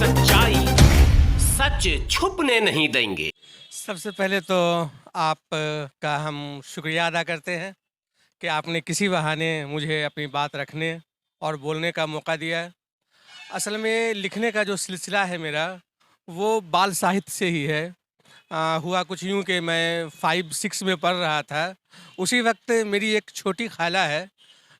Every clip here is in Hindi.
सच्चाई सच छुपने नहीं देंगे। सबसे पहले तो आप का हम शुक्रिया अदा करते हैं कि आपने किसी बहाने मुझे अपनी बात रखने और बोलने का मौका दिया है। असल में लिखने का जो सिलसिला है मेरा, वो बाल साहित्य से ही है। हुआ कुछ यूँ कि मैं 5-6 में पढ़ रहा था। उसी वक्त मेरी एक छोटी खाला है,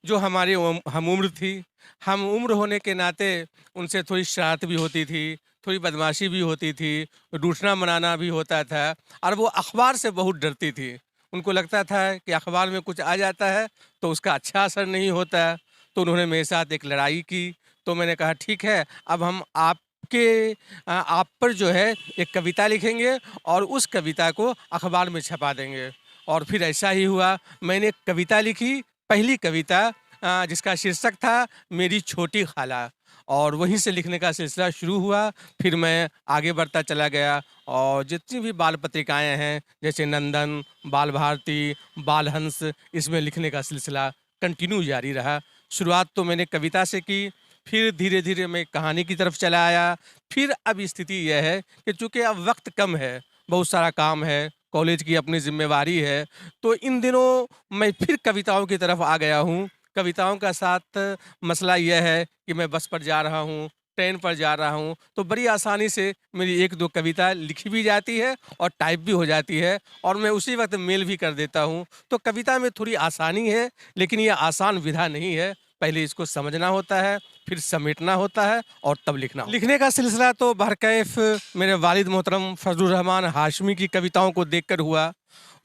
जो हमारी हम उम्र थी। हम उम्र होने के नाते उनसे थोड़ी शरारत भी होती थी, थोड़ी बदमाशी भी होती थी, रूठना मनाना भी होता था। और वो अखबार से बहुत डरती थी। उनको लगता था कि अखबार में कुछ आ जाता है तो उसका अच्छा असर नहीं होता। तो उन्होंने मेरे साथ एक लड़ाई की। तो मैंने कहा ठीक है, अब हम आप पर जो है एक कविता लिखेंगे और उस कविता को अखबार में छपा देंगे। और फिर ऐसा ही हुआ, मैंने एक कविता लिखी, पहली कविता, जिसका शीर्षक था मेरी छोटी खाला। और वहीं से लिखने का सिलसिला शुरू हुआ। फिर मैं आगे बढ़ता चला गया और जितनी भी बाल पत्रिकाएं हैं, जैसे नंदन, बाल भारती, बाल हंस, इसमें लिखने का सिलसिला कंटिन्यू जारी रहा। शुरुआत तो मैंने कविता से की, फिर धीरे धीरे मैं कहानी की तरफ चला आया। फिर अब स्थिति यह है कि चूँकि अब वक्त कम है, बहुत सारा काम है, कॉलेज की अपनी जिम्मेवारी है, तो इन दिनों मैं फिर कविताओं की तरफ आ गया हूँ। कविताओं का साथ मसला यह है कि मैं बस पर जा रहा हूँ, ट्रेन पर जा रहा हूँ, तो बड़ी आसानी से मेरी 1-2 कविता लिखी भी जाती है और टाइप भी हो जाती है और मैं उसी वक्त मेल भी कर देता हूँ। तो कविता में थोड़ी आसानी है, लेकिन ये आसान विधा नहीं है। पहले इसको समझना होता है, फिर समेटना होता है और तब लिखना होता है। लिखने का सिलसिला तो बहरकैफ मेरे वालिद मोहतरम फजलुर रहमान हाशमी की कविताओं को देखकर हुआ।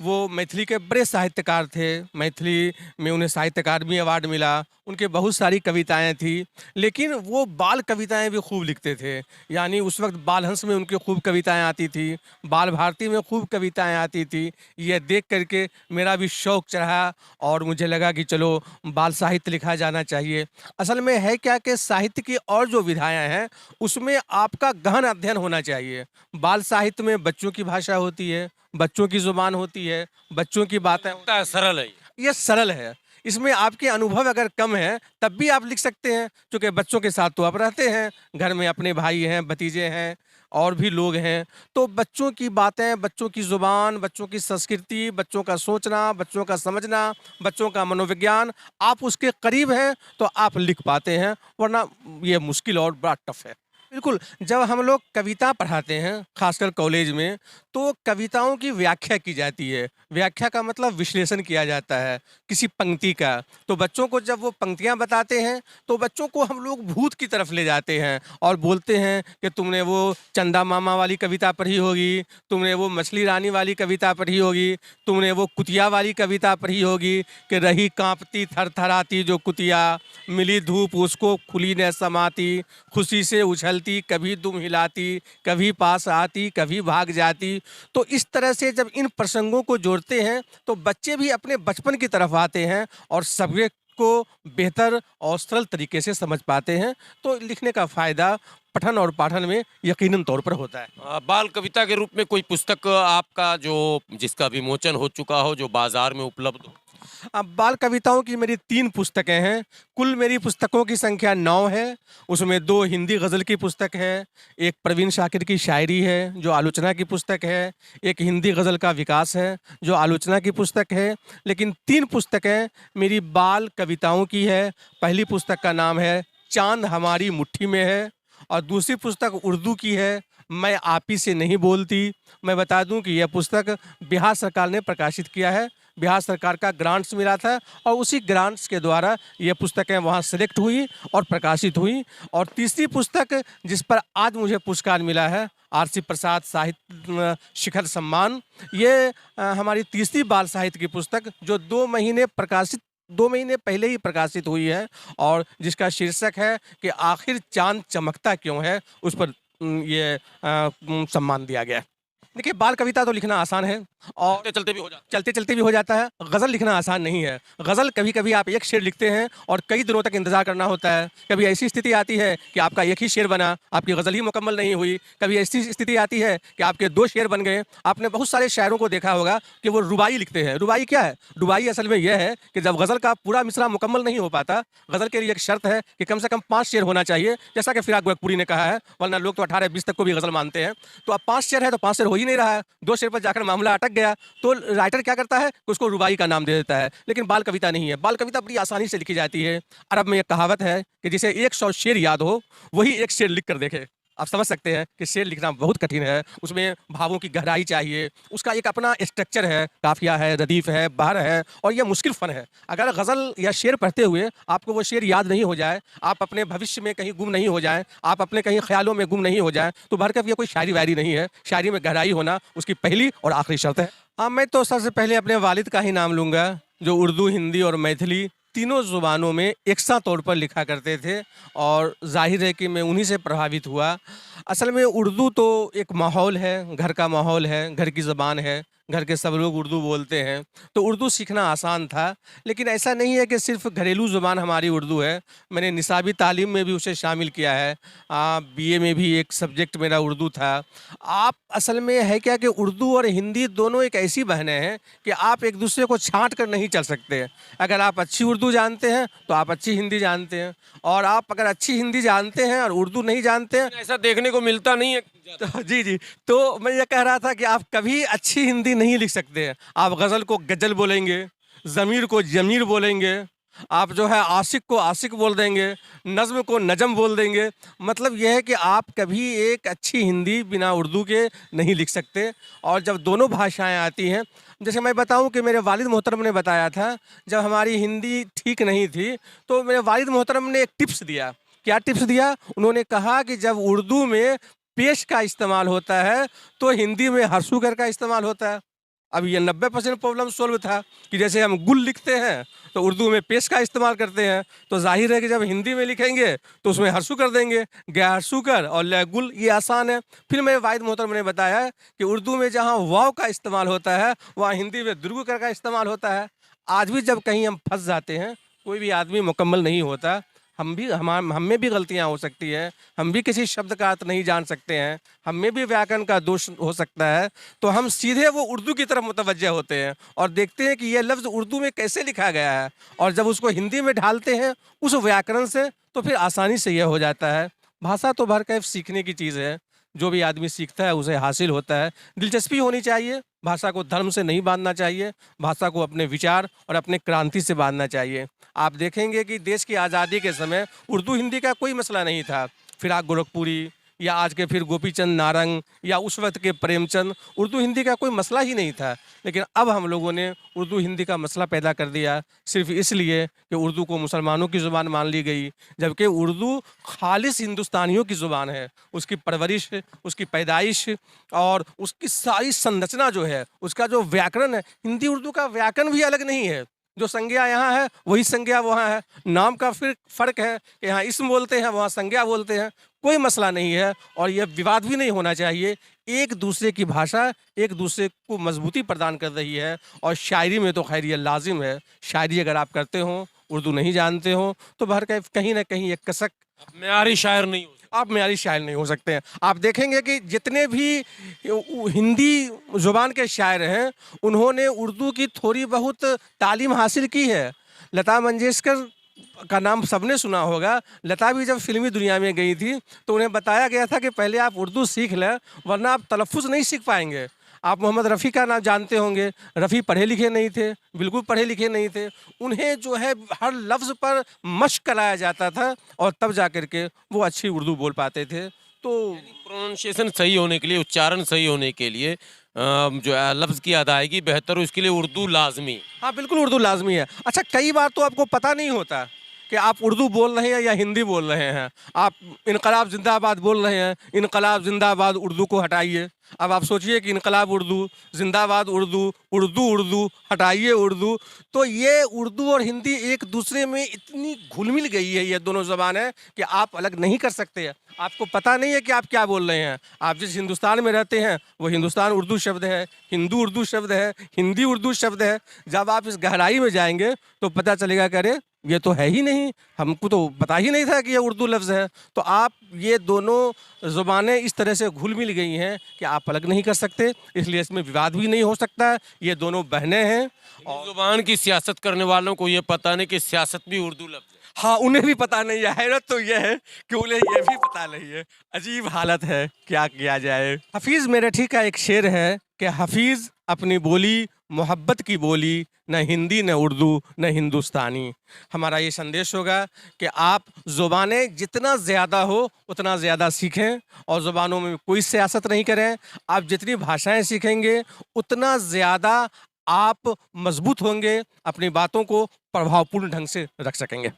वो मैथिली के बड़े साहित्यकार थे। मैथिली में उन्हें साहित्य अकादमी अवार्ड मिला। उनके बहुत सारी कविताएं थी, लेकिन वो बाल कविताएं भी खूब लिखते थे। यानी उस वक्त बाल हंस में उनकी खूब कविताएं आती थी, बाल भारती में खूब कविताएं आती थी। यह देख करके मेरा भी शौक़ चढ़ा और मुझे लगा कि चलो बाल साहित्य लिखा जाना चाहिए। असल में है क्या कि साहित्य की और जो विधाएं हैं, उसमें आपका गहन अध्ययन होना चाहिए। बाल साहित्य में बच्चों की भाषा होती है, बच्चों की ज़ुबान होती है, बच्चों की बातें होती हैं। सरल है। ये सरल है। इसमें आपके अनुभव अगर कम है, तब भी आप लिख सकते हैं, क्योंकि बच्चों के साथ तो आप रहते हैं, घर में अपने भाई हैं, भतीजे हैं और भी लोग हैं। तो बच्चों की बातें, बच्चों की ज़ुबान, बच्चों की संस्कृति, बच्चों का सोचना, बच्चों का समझना, बच्चों का मनोविज्ञान, आप उसके करीब हैं तो आप लिख पाते हैं, वरना ये मुश्किल और बड़ा टफ है। बिल्कुल, जब हम लोग कविता पढ़ाते हैं, खासकर कॉलेज में, तो कविताओं की व्याख्या की जाती है। व्याख्या का मतलब विश्लेषण किया जाता है किसी पंक्ति का। तो बच्चों को जब वो पंक्तियाँ बताते हैं, तो बच्चों को हम लोग भूत की तरफ ले जाते हैं और बोलते हैं कि तुमने वो चंदा मामा वाली कविता पढ़ी होगी, तुमने वो मछली रानी वाली कविता पढ़ी होगी, तुमने वो कुतिया वाली कविता पढ़ी होगी कि रही काँपती थरथराती जो कुतिया, मिली धूप उसको खुली न समाती, खुशी से उछलती कभी दुम हिलाती, कभी पास आती कभी भाग जाती। तो इस तरह से जब इन प्रसंगों को जोड़ते हैं, तो बच्चे भी अपने बचपन की तरफ आते हैं और सब्जेक्ट को बेहतर और सरल तरीके से समझ पाते हैं। तो लिखने का फ़ायदा पठन और पाठन में यकीनन तौर पर होता है। बाल कविता के रूप में कोई पुस्तक आपका जो जिसका विमोचन हो चुका हो, जो बाजार में उपलब्ध हो? अब बाल कविताओं की मेरी 3 पुस्तकें हैं। कुल मेरी पुस्तकों की संख्या 9 है। उसमें 2 हिंदी गज़ल की पुस्तक है, एक प्रवीण शाकिर की शायरी है जो आलोचना की पुस्तक है, एक हिंदी गज़ल का विकास है जो आलोचना की पुस्तक है। लेकिन 3 पुस्तकें मेरी बाल कविताओं की है। पहली पुस्तक का नाम है चाँद हमारी मुट्ठी में है और दूसरी पुस्तक उर्दू की है, मैं आप ही से नहीं बोलती। मैं बता दूं कि यह पुस्तक बिहार सरकार ने प्रकाशित किया है। बिहार सरकार का ग्रांट्स मिला था और उसी ग्रांट्स के द्वारा ये पुस्तकें वहाँ सेलेक्ट हुई और प्रकाशित हुई। और तीसरी पुस्तक जिस पर आज मुझे पुरस्कार मिला है, आर.सी. प्रसाद साहित्य शिखर सम्मान, ये हमारी तीसरी बाल साहित्य की पुस्तक जो 2 महीने पहले ही प्रकाशित हुई है और जिसका शीर्षक है कि आखिर चाँद चमकता क्यों है, उस पर ये सम्मान दिया गया है। देखिए, बाल कविता तो लिखना आसान है और चलते चलते भी हो जाता चलते चलते भी हो जाता है। गज़ल लिखना आसान नहीं है। गज़ल कभी कभी आप एक शेर लिखते हैं और कई दिनों तक इंतजार करना होता है। कभी ऐसी स्थिति आती है कि आपका एक ही शेर बना, आपकी गज़ल ही मुकम्मल नहीं हुई। कभी ऐसी स्थिति आती है कि आपके दो शेर बन गए। आपने बहुत सारे शायरों को देखा होगा कि वो रुबाई लिखते हैं। रुबाई क्या है? रुबाई असल में यह है कि जब गज़ल का पूरा मिसरा मुकम्मल नहीं हो पाता, गज़ल के लिए एक शर्त है कि कम से कम 5 शेर होना चाहिए, जैसा कि फिराक गोरखपुरी ने कहा है, वरना लोग तो 18-20 तक को भी गज़ल मानते हैं। तो अब 5 शेर है तो 5 शेर हो ही नहीं रहा है, 2 शेर पर जाकर मामला अटक गया। तो राइटर क्या करता है कि उसको रुबाई का नाम दे देता है। लेकिन बाल कविता नहीं है। बाल कविता बड़ी आसानी से लिखी जाती है। अरब में एक कहावत है कि जिसे 100 शेर याद हो, वही एक शेर लिख कर देखे। आप समझ सकते हैं कि शेर लिखना बहुत कठिन है। उसमें भावों की गहराई चाहिए, उसका एक अपना स्ट्रक्चर है, काफिया है, रदीफ है, बहर है, और यह मुश्किल फ़न है। अगर गज़ल या शेर पढ़ते हुए आपको वो शेर याद नहीं हो जाए, आप अपने भविष्य में कहीं गुम नहीं हो जाएँ, आप अपने कहीं ख्यालों में गुम नहीं हो जाएँ, तो भरकफ ये कोई शायरी-वायरी नहीं है। शायरी में गहराई होना उसकी पहली और आखिरी शर्त है। हाँ, मैं तो सबसे पहले अपने वालिद का ही नाम लूँगा, जो उर्दू, हिंदी और मैथिली तीनों ज़ुबानों में एकसा तौर पर लिखा करते थे, और ज़ाहिर है कि मैं उन्हीं से प्रभावित हुआ। असल में उर्दू तो एक माहौल है, घर का माहौल है, घर की ज़बान है, घर के सब लोग उर्दू बोलते हैं, तो उर्दू सीखना आसान था। लेकिन ऐसा नहीं है कि सिर्फ़ घरेलू ज़ुबान हमारी उर्दू है। मैंने निसाबी तालीम में भी उसे शामिल किया है। बीए में भी एक सब्जेक्ट मेरा उर्दू था। आप असल में है क्या कि उर्दू और हिंदी दोनों एक ऐसी बहनें हैं कि आप एक दूसरे को छाँट कर नहीं चल सकते। अगर आप अच्छी उर्दू जानते हैं तो आप अच्छी हिंदी जानते हैं, और आप अगर अच्छी हिंदी जानते हैं और उर्दू नहीं जानते हैं है। ऐसा देखने को मिलता नहीं है। तो जी, जी। तो मैं ये कह रहा था कि आप कभी अच्छी हिंदी नहीं लिख सकते हैं। आप गज़ल को गज़ल बोलेंगे, ज़मीर को ज़मीर बोलेंगे, आप जो है आशिक को आशिक बोल देंगे, नज़्म को नज़म बोल देंगे। मतलब ये है कि आप कभी एक अच्छी हिंदी बिना उर्दू के नहीं लिख सकते। और जब दोनों भाषाएँ आती हैं, जैसे मैं बताऊँ कि मेरे वालिद मोहतरम ने बताया था, जब हमारी हिंदी ठीक नहीं थी, तो मेरे वालिद मोहतरम ने एक टिप्स दिया। क्या टिप्स दिया? उन्होंने कहा कि जब उर्दू में पेश का इस्तेमाल होता है, तो हिंदी में हर्षुकर का इस्तेमाल होता है। अब ये 90% प्रॉब्लम सॉल्व था कि जैसे हम गुल लिखते हैं तो उर्दू में पेश का इस्तेमाल करते हैं, तो ज़ाहिर है कि जब हिंदी में लिखेंगे तो उसमें हर्षु कर देंगे, गया हर्षुकर और लय गुल, ये आसान है। फिर मेरे वाहिद मोहतरम ने बताया कि उर्दू में जहाँ वाव का इस्तेमाल होता है, वहाँ हिंदी में दुर्गुकर का इस्तेमाल होता है। आज भी जब कहीं हम फंस जाते हैं, कोई भी आदमी मुकम्मल नहीं होता, हम में भी गलतियां हो सकती है, हम भी किसी शब्द का अर्थ नहीं जान सकते हैं, हम में भी व्याकरण का दोष हो सकता है, तो हम सीधे वो उर्दू की तरफ मुतवज्जह होते हैं और देखते हैं कि ये लफ्ज़ उर्दू में कैसे लिखा गया है, और जब उसको हिंदी में ढालते हैं उस व्याकरण से, तो फिर आसानी से यह हो जाता है। भाषा तो भरकैफ सीखने की चीज़ है, जो भी आदमी सीखता है उसे हासिल होता है। दिलचस्पी होनी चाहिए, भाषा को धर्म से नहीं बांधना चाहिए, भाषा को अपने विचार और अपने क्रांति से बांधना चाहिए। आप देखेंगे कि देश की आज़ादी के समय उर्दू हिंदी का कोई मसला नहीं था। फिराक गोरखपुरी या आज के फिर गोपीचंद नारंग या उस वक्त के प्रेमचंद, उर्दू हिंदी का कोई मसला ही नहीं था। लेकिन अब हम लोगों ने उर्दू हिंदी का मसला पैदा कर दिया, सिर्फ इसलिए कि उर्दू को मुसलमानों की ज़ुबान मान ली गई, जबकि उर्दू खालिस हिंदुस्तानियों की ज़ुबान है। उसकी परवरिश, उसकी पैदाइश और उसकी सारी संरचना जो है, उसका जो व्याकरण है, हिंदी उर्दू का व्याकरण भी अलग नहीं है। जो संज्ञा यहाँ है वही संज्ञा वहाँ है। नाम का फिर फ़र्क है कि यहाँ इसम बोलते हैं, वहाँ संज्ञा बोलते हैं। कोई मसला नहीं है और यह विवाद भी नहीं होना चाहिए। एक दूसरे की भाषा एक दूसरे को मजबूती प्रदान कर रही है, और शायरी में तो खैर ये लाजिम है। शायरी अगर आप करते हो, उर्दू नहीं जानते हो, तो भरकैफ कहीं ना कहीं एक कसक, मेयारी शायर नहीं हो, आप मेयारी शायर नहीं हो सकते हैं। आप देखेंगे कि जितने भी हिंदी ज़ुबान के शायर हैं, उन्होंने उर्दू की थोड़ी बहुत तालीम हासिल की है। लता मंगेशकर का नाम सबने सुना होगा। लता भी जब फिल्मी दुनिया में गई थी तो उन्हें बताया गया था कि पहले आप उर्दू सीख लें, वरना आप तलफ़ुज़ नहीं सीख पाएंगे। आप मोहम्मद रफ़ी का नाम जानते होंगे। रफ़ी पढ़े लिखे नहीं थे, बिल्कुल पढ़े लिखे नहीं थे। उन्हें जो है हर लफ्ज़ पर मशक़ कराया जाता था, और तब जा कर के वो अच्छी उर्दू बोल पाते थे। तो प्रोनाउंसिएशन सही होने के लिए, उच्चारण सही होने के लिए, जो है लफ्ज़ की अदायगी बेहतर हो, इसके लिए उर्दू लाजमी। हाँ, बिल्कुल उर्दू लाज़मी है। अच्छा, कई बार तो आपको पता नहीं होता कि आप उर्दू बोल रहे हैं या हिंदी बोल रहे हैं। आप इनकलाब जिंदाबाद बोल रहे हैं, इनकलाब जिंदाबाद उर्दू को हटाइए। अब आप सोचिए कि इनकलाब उर्दू, जिंदाबाद उर्दू, उर्दू उर्दू, हटाइए उर्दू। तो ये उर्दू और हिंदी एक दूसरे में इतनी घुल मिल गई है, ये दोनों ज़बानें, कि आप अलग नहीं कर सकते हैं। आपको पता नहीं है कि आप क्या बोल रहे हैं। आप जिस हिंदुस्तान में रहते हैं वो हिंदुस्तान उर्दू शब्द है, हिंदू उर्दू शब्द है, हिंदी उर्दू शब्द है। जब आप इस गहराई में जाएंगे तो पता चलेगा कि अरे ये तो है ही नहीं, हमको तो पता ही नहीं था कि ये उर्दू लफ्ज़ है। तो आप ये दोनों ज़ुबानें इस तरह से घुल मिल गई हैं कि आप अलग नहीं कर सकते, इसलिए इसमें विवाद भी नहीं हो सकता है। ये दोनों बहनें हैं। और जुबान की सियासत करने वालों को ये पता नहीं कि सियासत भी उर्दू लफ्ज है। हाँ, उन्हें भी पता नहीं है। हैरत तो यह है कि उन्हें ये भी पता नहीं है। अजीब हालत है, क्या किया जाए। हफीज़ मेरठी का एक शेर है कि हफीज़ अपनी बोली मोहब्बत की बोली, न हिंदी न उर्दू न हिंदुस्तानी। हमारा ये संदेश होगा कि आप ज़ुबानें जितना ज़्यादा हो उतना ज़्यादा सीखें और ज़ुबानों में कोई सियासत नहीं करें। आप जितनी भाषाएं सीखेंगे उतना ज़्यादा आप मजबूत होंगे, अपनी बातों को प्रभावपूर्ण ढंग से रख सकेंगे।